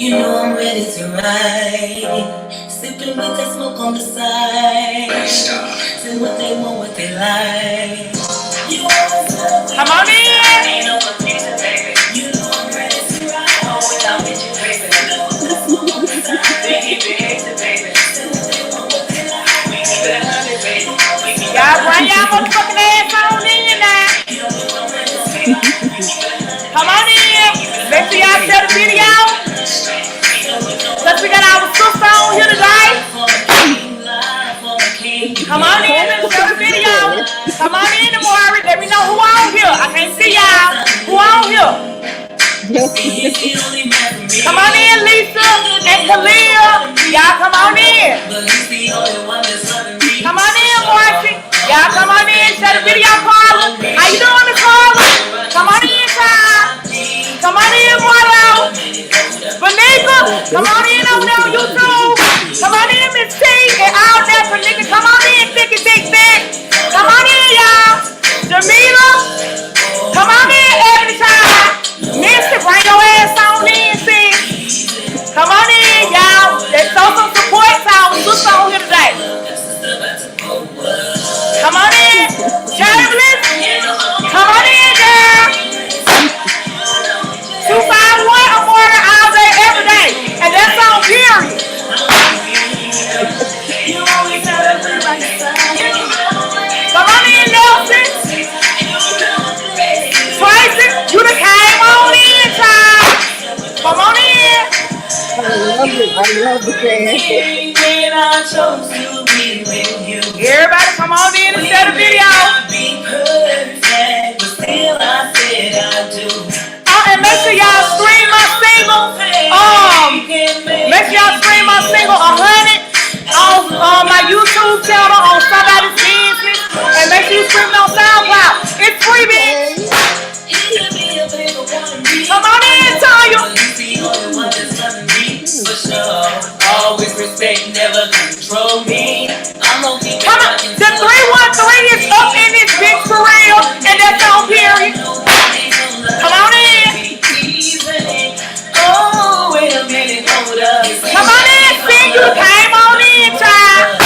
You know I'm ready to ride. Sipping with that smoke on the side. See what they want, what they like. You always know. Come on in. Ain't no confusion, baby. You know I'm ready to ride. Oh, without with you, baby. Know that smoke on the side. They keep it hating, baby. See what they want, what they like. We keep it 100, baby. Y'all bring y'all motherfucking ass on in now. Come on in. Make sure y'all share the video. Cause we got our sister on here today. Come on in and share the video. Come on in, Amari. Let me know who on here. I can't see y'all. Who on here? Come on in, Lisa and Khalil. Y'all come on in. Come on in, Marcy. Y'all come on in. Share the video, Carla. How you doing, Miss Carla? Come on in, child. Come on in, Marlo. Vanika, come on in over there on YouTube. Come on in, Miss T. And all that for nigga. Come on in, Thicky Dick Dick. Come on in, y'all. Jamila. Come on in, Ebony Child. Missy, bring your ass on in, sis. Come on in, y'all. Let's show some support to our sister on here today. Come on in. Chamberlain. Come on in, girl. 251 or more all day, every day. And that's on period. Come on in, Nelson. Tracy, you done came on in, child. Come on in. I love the dance. Everybody come on in and share the video. And make sure y'all stream my single. Make sure y'all stream my single 100 on my YouTube channel on Somebody's Business. And make sure you stream it on SoundCloud. It's free, bitch. Come on in, Tanya. Always respect, never control me. Come on, the 313 is up in this bitch for real, and that's on period. Come on in. Oh, wait a minute, hold up. Come on in, see you came on in, child.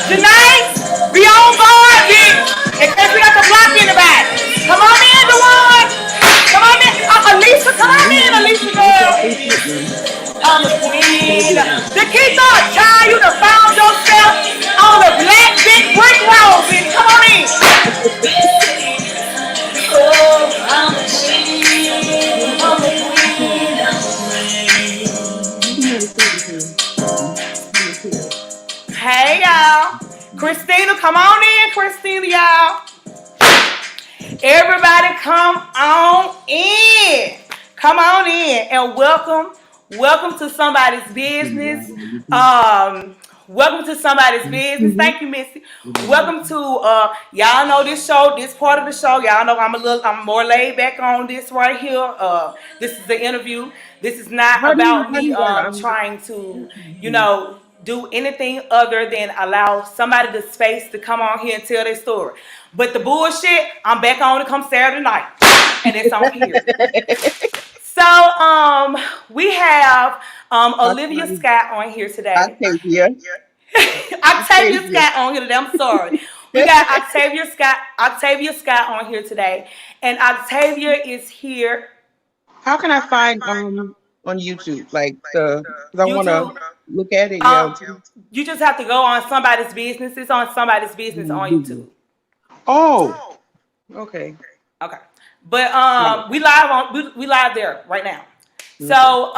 Tonight, be on guard, bitch. In case we got the block in the back. Come on in, DeWan. Come on in. Alicia, come on in, Alicia, girl. I'm a queen. Nikita, child, you done found yourself on the black big brick road, bitch. Come on in. Oh, I'm a queen. I'm a queen. Hey, y'all. Christina, come on in, Christina, y'all. Everybody come on in. Come on in and welcome. Welcome to Somebody's Business. Welcome to Somebody's Business. Thank you, Missy. Welcome to y'all know this show, this part of the show. Y'all know I'm more laid back on this right here. This is the interview. This is not about me trying to, do anything other than allow somebody the space to come on here and tell their story. But the bullshit, I'm back on to come Saturday night. And it's on here. So, we have Olivia Scott on here today. Octavia Scott on here today. I'm sorry. We got Octavia Scott on here today. And Octavia is here. How can I find on YouTube? Like I want to look at it. You just have to go on Somebody's Business. It's on Somebody's Business on YouTube. Oh. Okay. But we live there right now. So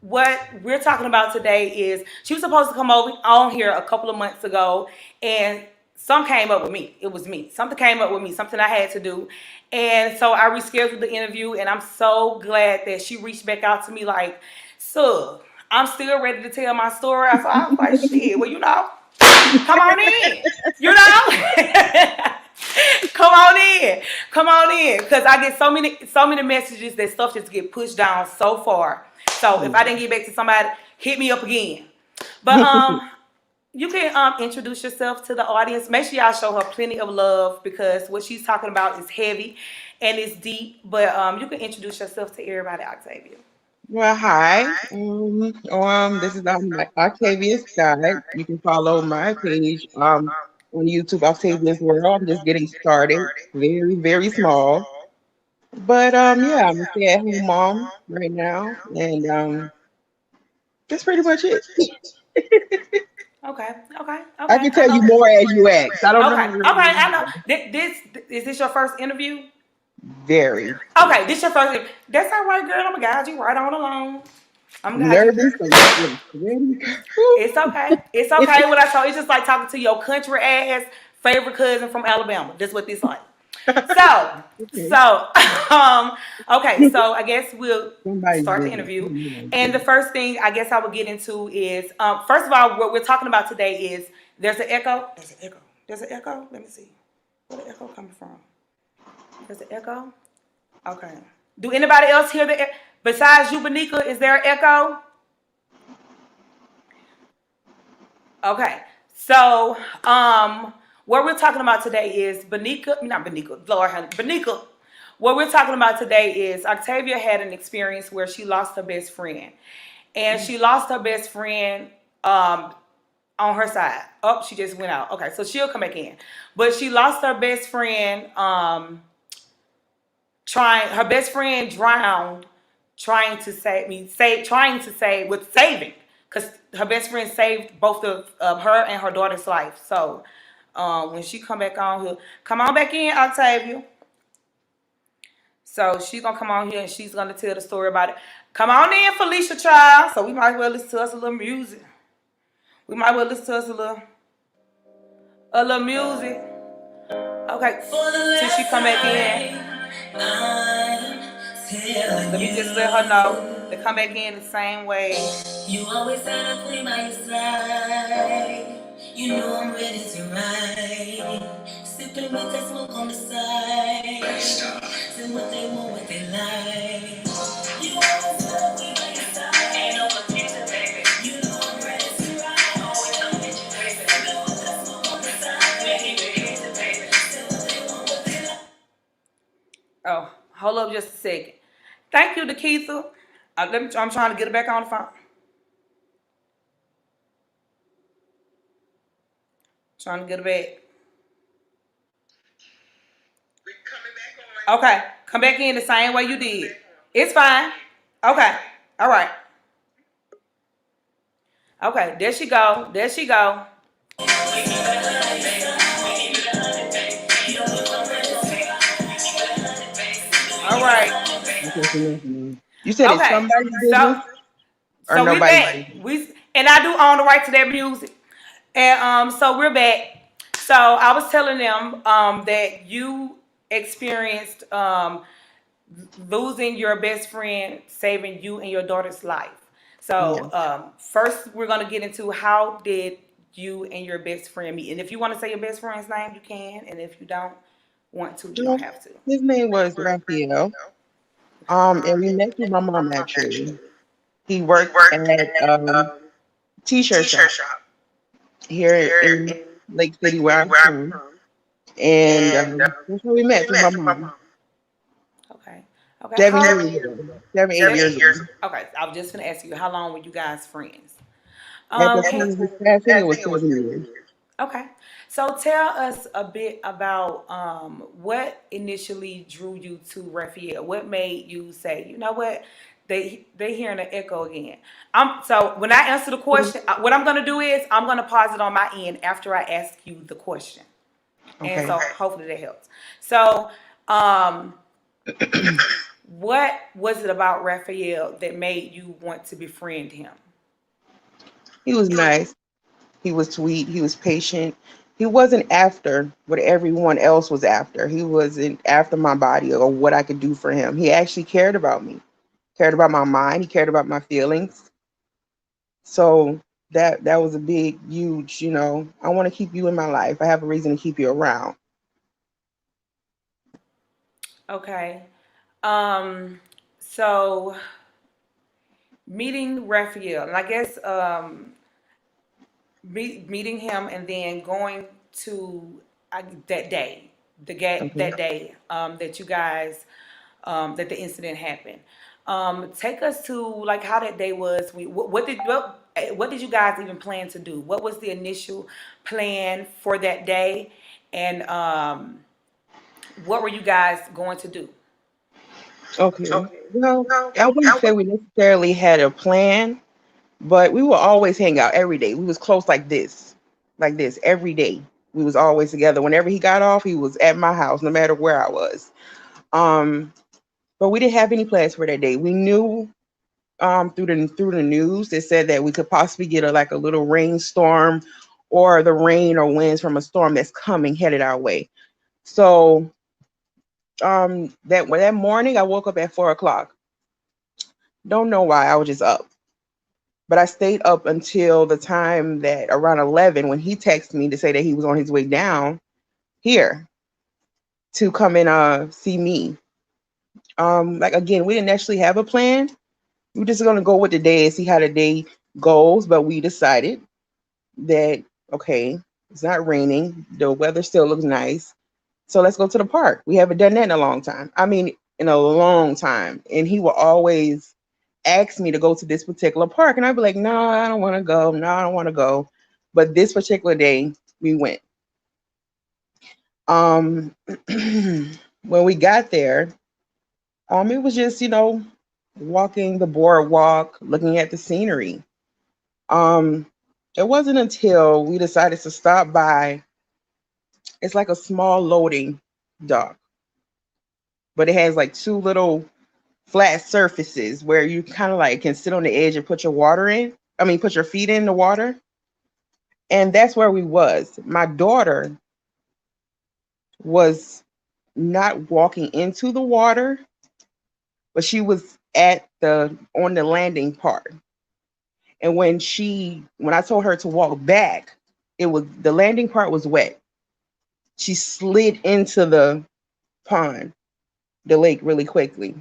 what we're talking about today is she was supposed to come over on here a couple of months ago, and something came up with me. It was me. Something came up with me. Something I had to do, and so I rescheduled the interview. And I'm so glad that she reached back out to me like, "So I'm still ready to tell my story." So I was like, "Shit, well, come on in, Come on in, because I get so many messages that stuff just get pushed down so far. So if I didn't get back to somebody, hit me up again. But you can introduce yourself to the audience. Make sure y'all show her plenty of love, because what she's talking about is heavy and it's deep. But you can introduce yourself to everybody, Octavia. Well, hi. This is Octavia's guide. You can follow my page on YouTube, Octavia's World. I'm just getting started, very, very small. But yeah, I'm a stay-at-home mom right now, and that's pretty much it. Okay, okay, I okay. can I tell know. you more as you ask. I don't Okay, know. okay. I know. This is this your first interview? Very Okay, this your first. That's all right, girl. I'm gonna guide you right on along. I'm gonna guide you. nervous, but ready. It's okay. It's okay. What I told you, it's just like talking to your country ass favorite cousin from Alabama. That's what this like. So, Okay. so, okay. So I guess we'll Somebody's start the business. interview. Somebody's And the business. first thing I guess I will get into is, first of all, what we're talking about today is there's an echo. There's an echo. There's an echo. Let me see. Where the echo coming from? There's an echo. Okay. Do anybody else hear the? Besides you, Benika, is there an echo? Okay. So, what we're talking about today is Benika, not Benika, Lord, Benika. What we're talking about today is Octavia had an experience where she lost her best friend, and she lost her best friend um, on her side. Oh, she just went out. Okay, so she'll come back in, but she lost her best friend. Trying her best friend drowned trying to save me save trying to save with saving because her best friend saved both of her and her daughter's life. So when she come back on here, come on back in, Octavia. So she's gonna come on here and she's gonna tell the story about it. Come on in, Felicia child. So we might as well listen to us a little music. We might as well listen to us a little music. Okay, till she come back in. Let me just let her know to come back in the same way. You always had a queen by your side. You know I'm ready to ride. Sipping with that smoke on the side. See what they want, what they like. You always had a queen by your side. Ain't no confusion, baby. You know I'm ready to ride. Always gonna get you, baby. Sipping with that smoke on the side. Make it easy, baby. See what they want, what they like. Oh, hold up just a second. Thank you, Nikitha. I'm trying to get her back on the phone. Trying to get her back. Okay, come back in the same way you did. It's fine. Okay, all right. Okay, there she go. There she go. All right. Okay, so you said it's Okay. somebody's So business or so we nobody's back. business? And I do own the right to that music. And so we're back. So I was telling them that you experienced losing your best friend, saving you and your daughter's life. Yeah. So first, we're gonna get into how did you and your best friend meet. And if you want to say your best friend's name, you can. And if you don't want to, you don't Um, have to. his name was Raphael. And we met through my mom actually. He worked at t-shirt shop here in Lake City where I'm from. And that's how we met through my mom. Okay. Okay. 7 years ago. 7, 8 years ago. Okay. I was just gonna ask you, how long were you guys friends? At the Can time of his passing, it was 7 years. Okay. So tell us a bit about what initially drew you to Raphael. What made you say, you know what, they hearing an echo again. So when I answer the question, what I'm gonna do is I'm gonna pause it on my end after I ask you the question, and so Okay. hopefully that helps. So um, what was it about Raphael that made you want to befriend him? He was nice. He was sweet. He was patient. He wasn't after what everyone else was after. He wasn't after my body or what I could do for him. He actually cared about me, cared about my mind. He cared about my feelings. So that was a big, huge, I want to keep you in my life. I have a reason to keep you around. Okay. Um, so meeting Raphael, and I guess meeting him and then going to that day, Okay. that day that you guys that the incident happened. Take us to like how that day was. What did you guys even plan to do? What was the initial plan for that day, and what were you guys going to do? Okay. Well, I wouldn't say we necessarily had a plan, but we would always hang out every day. We was close like this every day. We was always together. Whenever he got off, he was at my house, no matter where I was. Um, but we didn't have any plans for that day. We knew through the news it said that we could possibly get a little rainstorm or the rain or winds from a storm that's coming headed our way. So that morning I woke up at 4 o'clock. Don't know why, I was just up. But I stayed up until the time that around 11 when he texted me to say that he was on his way down here to come and see me. Like again, we didn't actually have a plan. We were just gonna go with the day and see how the day goes. But we decided that okay, it's not raining. The weather still looks nice. So let's go to the park. We haven't done that in a long time. I mean, in a long time. And he will always ask me to go to this particular park. And I'd be like, no, I don't want to go. No, I don't want to go. But this particular day, we went. Um, when we got there, it was just, walking the boardwalk, looking at the scenery. Um, it wasn't until we decided to stop by. It's like a small loading dock, but it has like two little flat surfaces where you kind of like can sit on the edge and put your water in. I mean, put your feet in the water. And that's where we was. My daughter was not walking into the water, but she was at the on the landing part. And when I told her to walk back, it was the landing part was wet. She slid into the pond, the lake really quickly.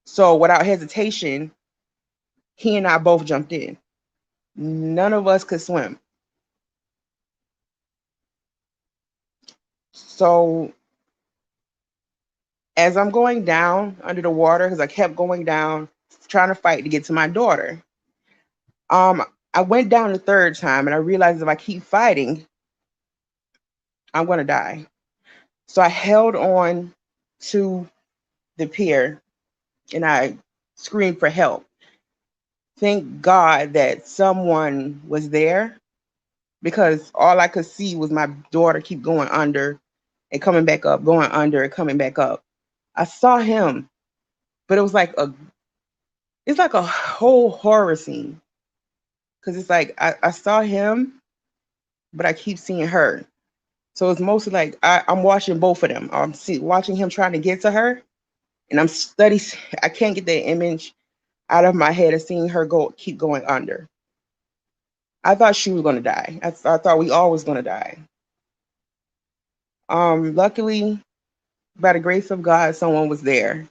So without hesitation, he and I both jumped in. None of us could swim. So as I'm going down under the water, because I kept going down, trying to fight to get to my daughter, um, I went down the third time and I realized if I keep fighting, I'm gonna die. So I held on to the pier and I screamed for help. Thank God that someone was there because all I could see was my daughter keep going under and coming back up, going under and coming back up. I saw him, but it's like a whole horror scene because it's like I saw him, but I keep seeing her. So it's mostly like I'm watching both of them. Watching him trying to get to her, and I'm study. I can't get that image out of my head of seeing her keep going under. I thought she was gonna die. I thought we all was gonna die. Luckily, by the grace of God, someone was there,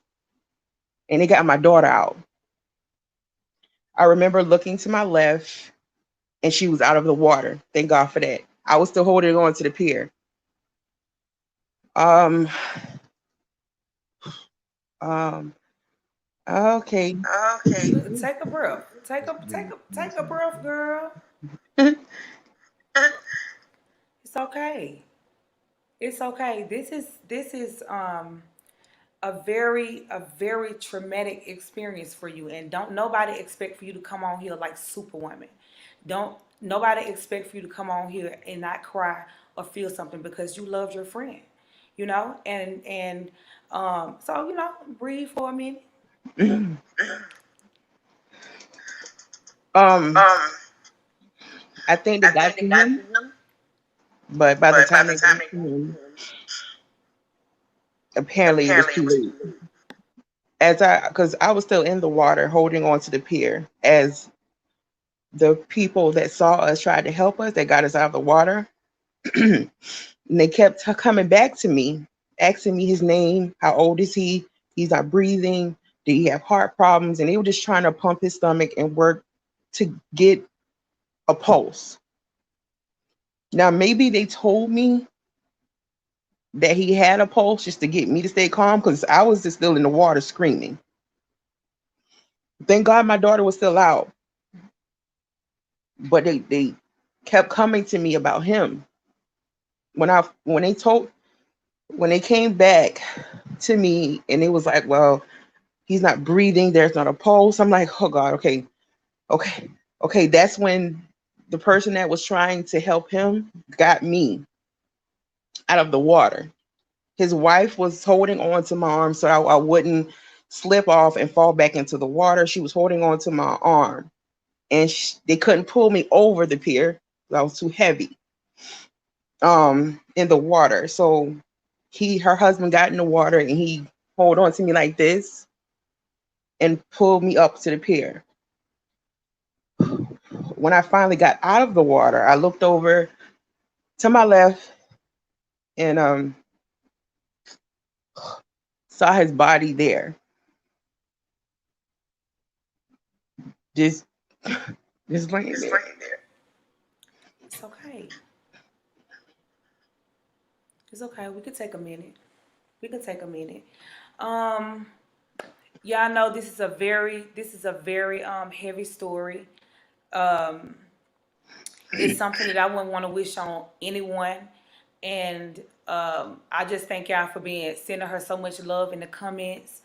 and they got my daughter out. I remember looking to my left, and she was out of the water. Thank God for that. I was still holding on to the pier. Um, um, okay. Take a breath. Take a breath, girl. It's okay. It's okay. This is a very traumatic experience for you, and don't nobody expect for you to come on here like Superwoman. Don't nobody expect for you to come on here and not cry or feel something because you loved your friend, so breathe for a minute. um, I think they got to him, but by the time they got to him, apparently it was too late. Because I was still in the water, holding on to the pier, as the people that saw us tried to help us, they got us out of the water, and they kept coming back to me, asking me his name, how old is he? He's not breathing. Did he have heart problems? And they were just trying to pump his stomach and work to get a pulse. Now, maybe they told me that he had a pulse just to get me to stay calm because I was just still in the water screaming. Thank God my daughter was still out, but they kept coming to me about him. When they came back to me and it was like, well, he's not breathing, there's not a pulse. I'm like, oh God, okay, okay, okay. That's when the person that was trying to help him got me out of the water. His wife was holding on to my arm so I wouldn't slip off and fall back into the water. She was holding on to my arm, and they couldn't pull me over the pier. I was too heavy in the water. So her husband got in the water and he hold on to me like this and pulled me up to the pier. When I finally got out of the water, I looked over to my left and saw his body there, just just laying there. It's okay. It's okay. We could take a minute. We could take a minute. Um, yeah, I know this is a very heavy story. Um, it's something that I wouldn't want to wish on anyone. And I just thank y'all for being sending her so much love in the comments,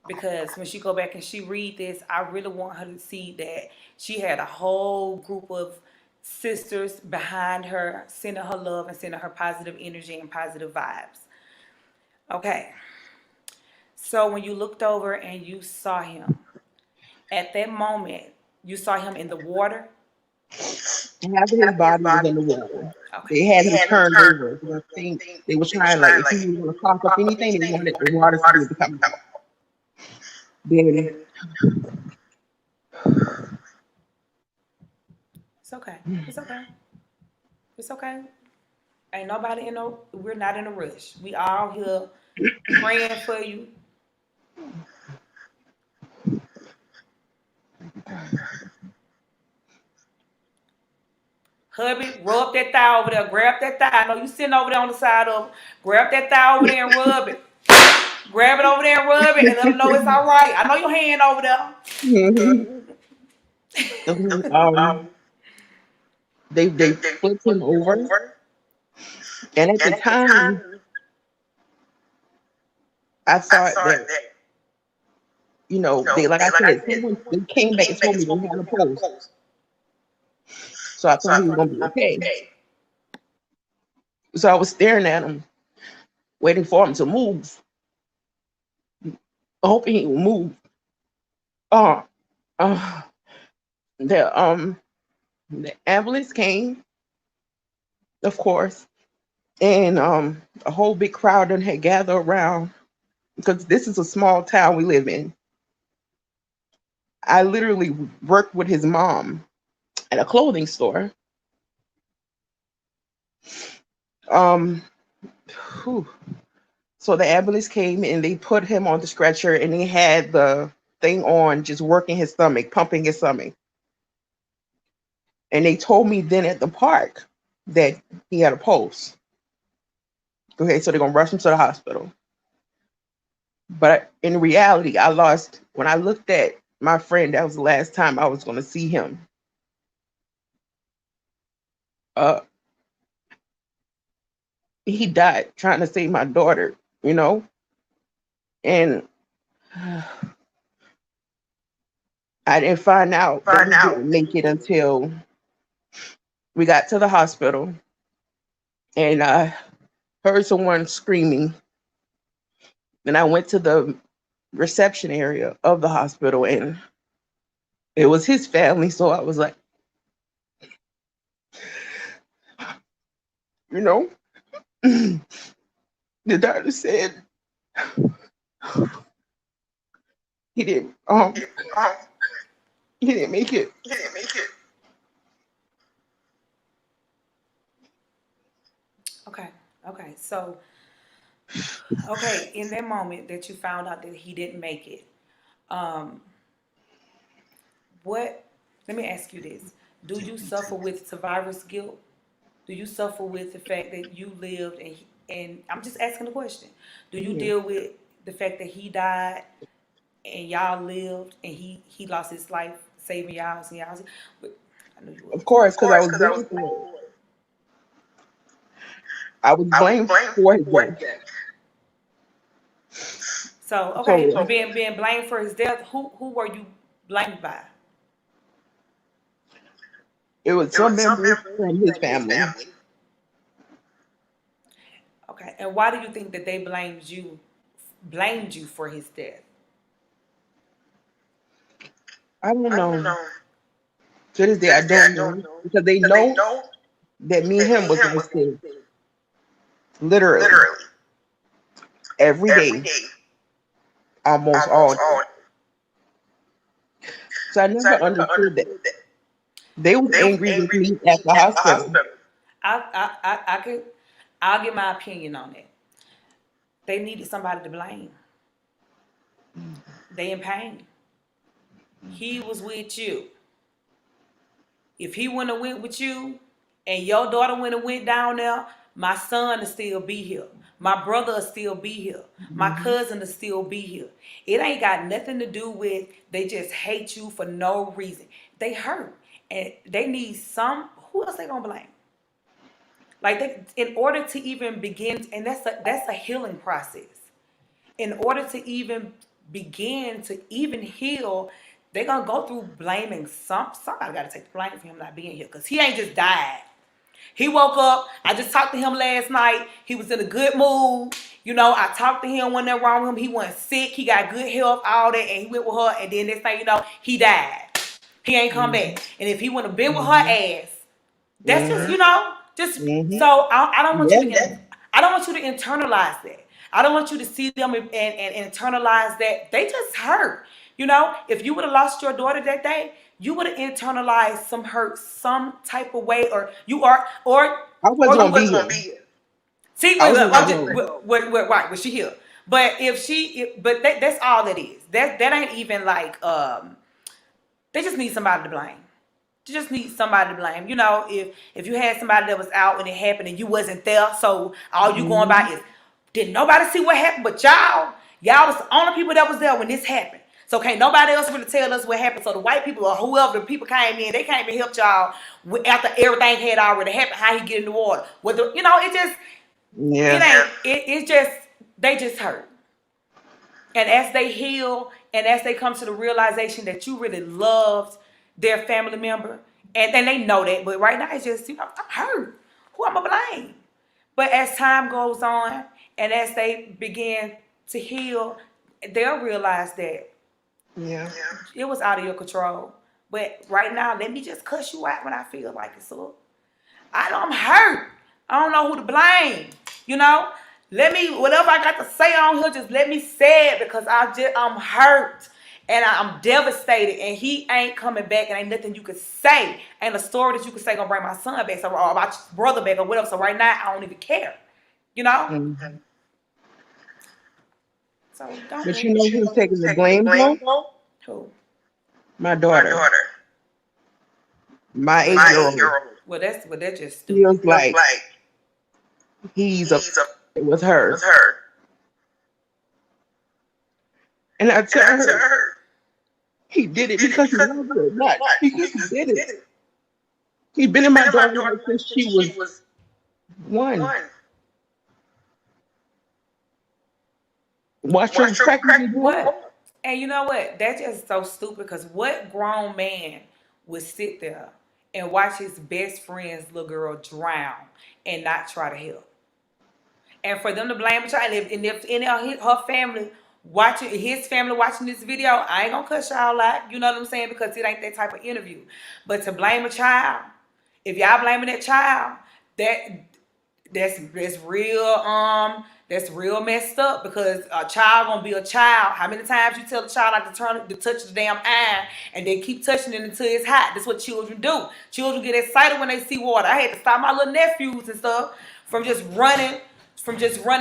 because when she go back and she read this, I really want her to see that she had a whole group of sisters behind her, sending her love and sending her positive energy and positive vibes. Okay, so when you looked over and you saw him, at that moment, you saw him in the water. Half of his body was in the water. Okay. They had him turned over because I think they were trying, like, if he was going to cough up anything, they wanted the water to be able to come out. Then It's okay. It's okay. It's okay. Ain't nobody in no. We're not in a rush. We all here praying for you. Hubby, rub that thigh over there. Grab that thigh. I know you sitting over there on the side of him. Grab that thigh over there and rub it. Grab it over there and rub it and let them know it's all right. I know your hand over there. um, they flipped him over, and at the time, I thought that, they, like I said, someone they came back and told me they had a pulse, so I thought he was gonna be okay. So I was staring at him, waiting for him to move, hoping he would move. Uh, uh, the the ambulance came, of course, and a whole big crowd done had gathered around because this is a small town we live in. I literally worked with his mom at a clothing store. Um, whew. So the ambulance came and they put him on the stretcher and they had the thing on, just working his stomach, pumping his stomach. And they told me then at the park that he had a pulse. Okay, so they're gonna rush him to the hospital. But in reality, I lost when I looked at my friend. That was the last time I was gonna see him. Uh, he died trying to save my daughter. You know, and I didn't find out that he didn't make it until we got to the hospital, and I heard someone screaming. Then I went to the reception area of the hospital, and it was his family. So I was like, you know, the doctor said he didn't he didn't make it. Okay. Okay. So, okay, in that moment that you found out that he didn't make it, um, what? Let me ask you this: do you suffer with survivor's guilt? Do you suffer with the fact that you lived and I'm just asking the question. Do you Mhm. deal with the fact that he died and y'all lived, and he lost his life saving y'all and y'all. But I knew you Of would. course, because I was blamed for it. I was blamed for his death. So okay, Totally. being blamed for his death. Who were you blamed by? It was some members from his family. Okay, and why do you think that they blamed you for his death? I don't know. To this day, I don't know because they know that me and him was like this literally every day, almost all day. So I never understood that. They was angry with me at the hospital. I could, I'll give my opinion on it. They needed somebody to blame. They in pain. He was with you. If he wouldn't have went with you, and your daughter wouldn't have went down there, my son will still be here. My brother will still be here. My Mhm. cousin will still be here. It ain't got nothing to do with they just hate you for no reason. They hurt, and they need some. Who else they gonna blame? Like in order to even begin, and that's a healing process. In order to even begin to even heal, they're gonna go through blaming somebody gotta take the blame for him not being here. Cause he ain't just died. He woke up. I just talked to him last night. He was in a good mood. I talked to him when they're wrong with him. He wasn't sick. He got good health, all that, and he went with her. And then next thing you know, he died. He ain't come Mhm. back. And if he wouldn't have been with her Mhm. ass, that's just Mhm. just Mhm. so I don't want you Yeah. to I don't want you to internalize that. I don't want you to see them and internalize that they just hurt. If you would have lost your daughter that day, you would have internalized some hurt, some type of way, or you are, I or wasn't you gonna would be here. see. I Wait, wasn't I'm gonna just go. right. Was she here? But but that's all that is. That ain't even like they just need somebody to blame. You just need somebody to blame. If you had somebody that was out and it happened and you wasn't there, so all you going by Mhm. is did nobody see what happened but y'all? Y'all was the only people that was there when this happened. So can't nobody else really tell us what happened. So the white people or whoever the people came in, they came and helped y'all after everything had already happened. How he get in the water? Whether it just it Yeah. ain't it's just they just hurt. And as they heal and as they come to the realization that you really loved their family member, and they know that, but right now it's just, I'm hurt. Who am I blame? But as time goes on and as they begin to heal, they'll realize that Yeah. it was out of your control. But right now, let me just cuss you out when I feel like it. So I'm hurt. I don't know who to blame. You know, let me whatever I got to say on here, just let me say it because I'm hurt and I'm devastated, and he ain't coming back, and ain't nothing you could say, ain't a story that you could say gonna bring my son back, or my brother back, or whatever. So right now, I don't even care. You know. Mhm. So don't But blame you know who's taking the blame though? who. My daughter. My Well, 8 year old that's just feels stupid. like he's upset with her. And I tell her he did it because he loved her, not because he did it. He's been in my daughter's life since she was 1. Watch her practically grow What? up. And you know what? That's just so stupid because what grown man would sit there and watch his best friend's little girl drown and not try to help? And for them to blame a child, and if any of her family his family watching this video, I ain't gonna cuss y'all out. You know what I'm saying? Because it ain't that type of interview. But to blame a child, if y'all blaming that child, that that's real messed up because a child gonna be a child. How many times you tell a child not to touch the damn iron and they keep touching it until it's hot? That's what children do. Children get excited when they see water. I had to stop my little nephews and stuff from just running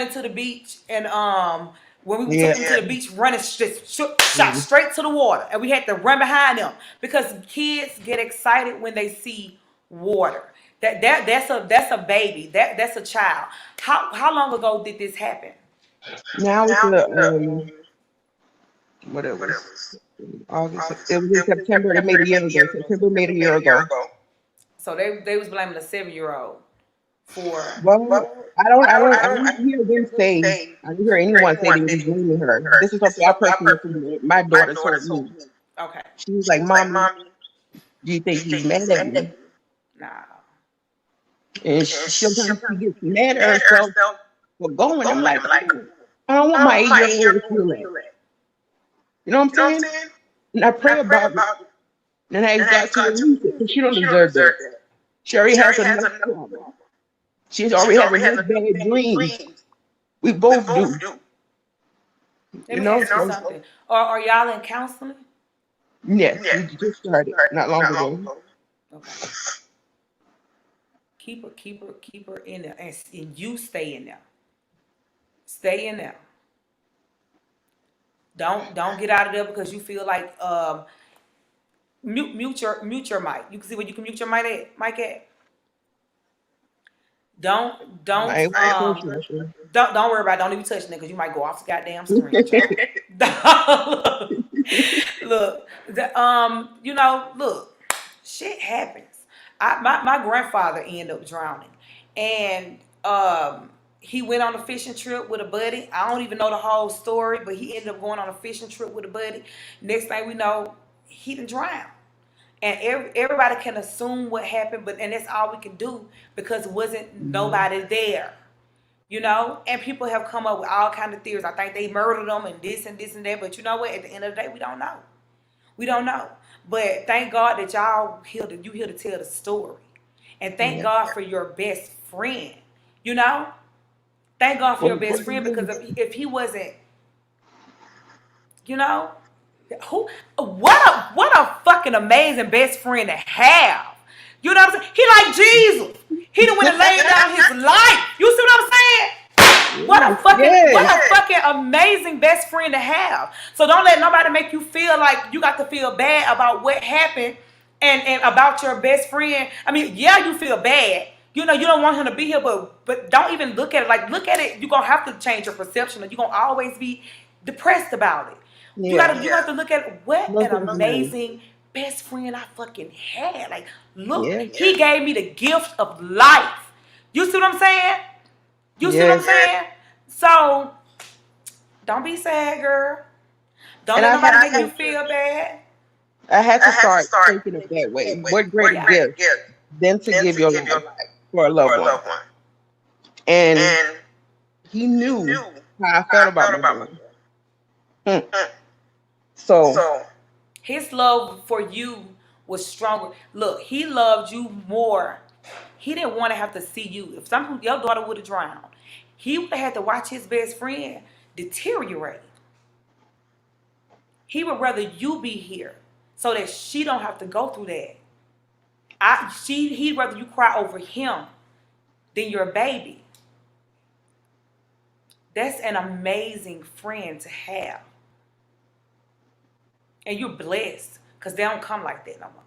to the beach, and when we took Yeah. them to the beach, running shot Mhm. straight to the water, and we had to run behind them because kids get excited when they see water. That's a baby. That's a child. How long ago did this happen? Now it's What it was August. It was in September. They made a year ago. September made a year ago. So they was blaming the 7-year-old for. Well, I didn't hear them say. I didn't hear anyone say they was blaming her. This is something I personally information my daughter told me. Okay. She was like, "Mommy, do you think he's mad at me?" Nah. And sometimes she gets mad at herself for going. I'm like, I don't want my 8-year-old to feel that. You know what I'm saying? And I pray about it. And I ask God to release it because she don't deserve that. She already has enough trauma. She's already has enough bad dreams. We both do. Let You me know? ask you So, something. Are y'all in counseling? yes, we just started not long ago. Okay. Keep her in there, and you stay in there. Stay in there. Don't get out of there because you feel like mute your mic. You can see where you can mute your mic at. Don't don't I ain't um pushing nothing. don't worry about it. Don't even touch it because you might go off the goddamn screen, child. Look, look, shit happens. My grandfather ended up drowning, and he went on a fishing trip with a buddy. I don't even know the whole story, but he ended up going on a fishing trip with a buddy. Next thing we know, he done drowned. And everybody can assume what happened, and that's all we can do because it wasn't nobody there, And people have come up with all kind of theories. I think they murdered them and this and that. But you know what? At the end of the day, we don't know. We don't know. But thank God that you here to tell the story. And thank Yeah. God for your best friend. You know? Thank God for your best friend because if he wasn't, you know, what a fucking amazing best friend to have. You know what I'm saying? He like Jesus. He the one that laid down his life. You see what I'm saying? What a fucking amazing best friend to have. So don't let nobody make you feel like you got to feel bad about what happened and about your best friend. I mean, yeah, you feel bad. You don't want him to be here, but don't even look at it like look at it. You're gonna have to change your perception, or you're gonna always be depressed about it. Yeah. You have to look at what Most an definitely. amazing best friend I fucking had. Like, look, Yeah. he gave me the gift of life. You see what I'm saying? You see what I'm Yes. saying? So don't be sad, girl. Don't And let nobody make you feel bad. I had to start thinking of that way. What greater gift than to give your life for a loved one? And he knew how I felt about my brother. Hmm. So, His love for you was stronger. Look, he loved you more. He didn't want to have to see you. If your daughter would have drowned, he would have had to watch his best friend deteriorate. He would rather you be here so that she don't have to go through that. He'd rather you cry over him than your baby. That's an amazing friend to have. And you're blessed because they don't come like that no more.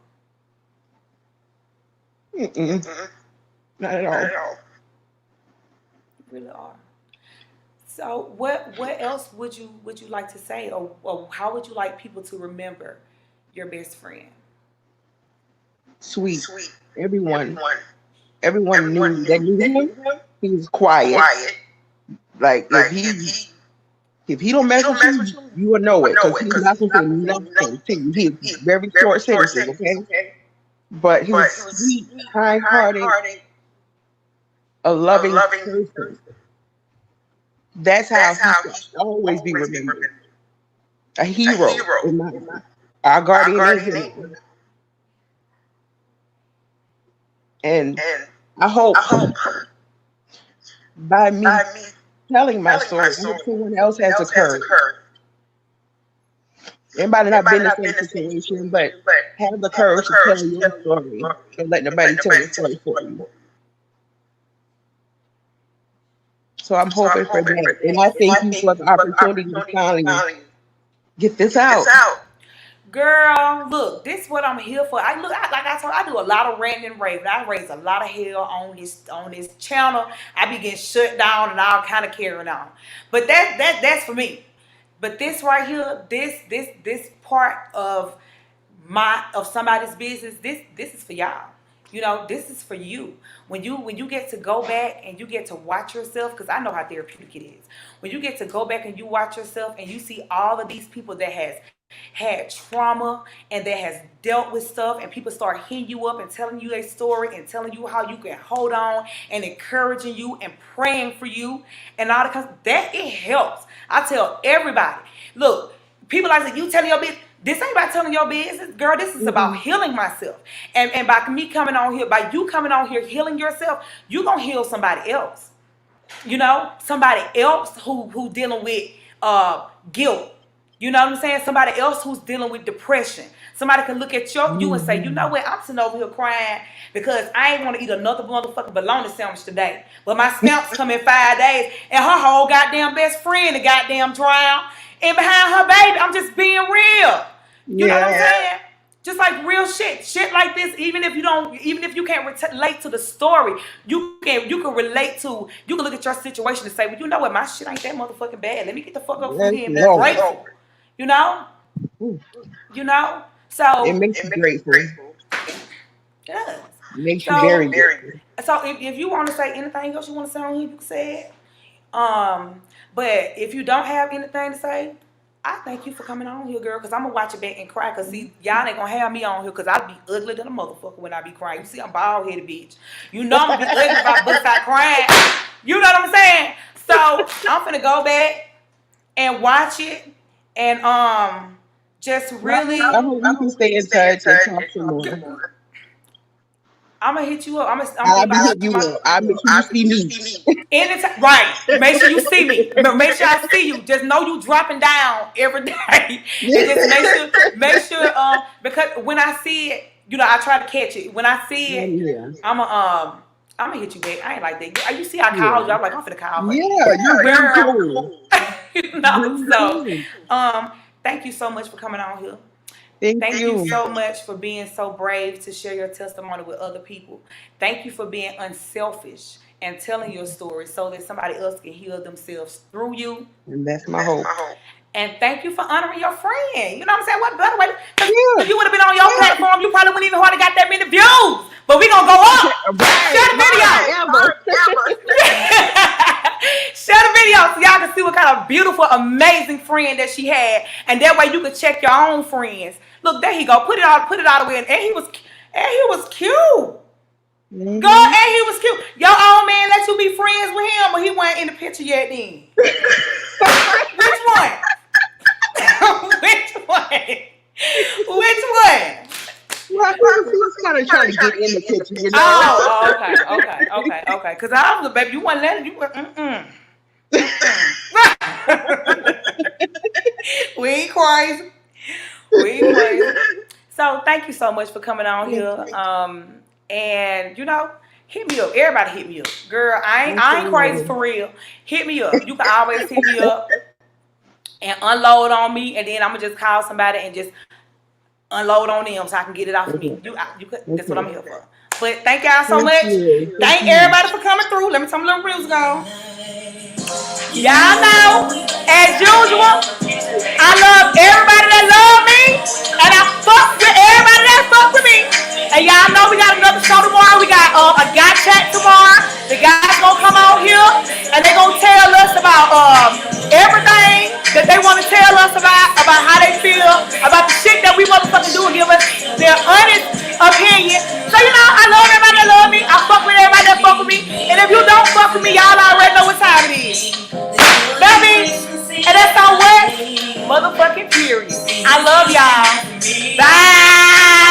not at all. You really are. So what else would you like to say, or how would you like people to remember your best friend? Sweet. Everyone knew that knew him. He was quiet. Like if he don't mess with you, you will know it because he's not gonna say nothing to you. He's very short sentences, okay? But he was sweet, kind-hearted, a loving person. That's how he should always be remembered. A hero in my life. Our guardian angel. And I hope by me telling my story, I hope someone else has the courage. Everybody not been in the same situation, but have the courage to tell your story and let nobody tell your story for you. So I'm hoping for that. And I thank you for the opportunity to finally get this out. Girl, look, this is what I'm here for. Like I told, I do a lot of ranting and raving. I raise a lot of hell on this channel. I be getting shut down and all kind of carrying on. But that's for me. But this right here, this part of somebody's business, this is for y'all. This is for you. When you get to go back and you get to watch yourself, because I know how therapeutic it is. When you get to go back and you watch yourself and you see all of these people that has had trauma and that has dealt with stuff, and people start hitting you up and telling you their story and telling you how you can hold on and encouraging you and praying for you and all the kinds that, it helps. I tell everybody, look, people like that, you telling your business. This ain't about telling your business, girl. This is about healing myself. And by me coming on here, by you coming on here healing yourself, you gonna heal somebody else. Somebody else who dealing with guilt. You know what I'm saying? Somebody else who's dealing with depression. Somebody can look at you and say, you know what? I'm sitting over here crying because I ain't want to eat another motherfucking bologna sandwich today. But my stamps come in 5 days, and her whole goddamn best friend, the goddamn drowned. And behind her baby, I'm just being real. You know what I'm saying? Just like real shit like this. Even if you can't relate to the story, you can relate to. You can look at your situation and say, well, you know what, my shit ain't that motherfucking bad. Let me get the fuck up from here and be grateful. You know. So it makes you grateful. It does. It makes you very grateful. So if you want to say anything else you want to say on here, you can say it. But if you don't have anything to say, I thank you for coming on here, girl, because I'm going to watch it back and cry, because, see, y'all ain't going to have me on here, because I'll be ugly than a motherfucker when I be crying. You see, I'm bald-headed, bitch. You know I'm going to be ugly if I bust out crying. You know what I'm saying? So, I'm finna go back and watch it, and just really... I hope you can stay in touch and talk some more. I'm gonna hit you up. I'll be hitting you up. I'll make sure you see me. Anytime, right? Make sure you see me. Make sure I see you. Just know you dropping down every day. And just make sure. Because when I see it, I try to catch it. When I see it, I'm gonna hit you back. I ain't like that. You see, I called you. I'm like, I'm finna call her. Yeah, you're cool. So, thank you so much for coming on here. Thank you so much for being so brave to share your testimony with other people. Thank you for being unselfish and telling your story so that somebody else can heal themselves through you. And that's my hope. And thank you for honoring your friend. You know what I'm saying? What better way? If you would have been on your platform, you probably wouldn't even hardly got that many views. But we gonna go up. Share the video. Share the video so y'all can see what kind of beautiful, amazing friend that she had. And that way you can check your own friends. Look, there he go. Put it all the way in. And he was cute. Mm-hmm. Girl, and he was cute. Your old man let you be friends with him, but he wasn't in the picture yet then. Which one? Which one? Well, he was kind of trying to get in the picture, you know? Oh, okay. Because I was, baby, you wasn't letting you. We ain't crazy. So thank you so much for coming on here. And hit me up. Everybody hit me up. Girl, I ain't crazy for real. Hit me up. You can always hit me up and unload on me, and then I'm gonna just call somebody and just unload on them so I can get it off of me. That's what I'm here for. But thank y'all so much. Thank everybody for coming through. Let me tell my little reels go. Y'all know, as usual, I love everybody that love me, and I fuck with everybody that fuck with me. And y'all know we got another show tomorrow. We got a guy chat tomorrow. The guys gonna come on here and they gonna tell us about everything that they want to tell us about how they feel about the shit that we motherfucking do and give us their honest opinion. So I love everybody that love me. I fuck with everybody that fuck with me. And if you don't fuck with me, y'all already know what time it is. Baby, and that's on what? Motherfucking period. I love y'all. Bye.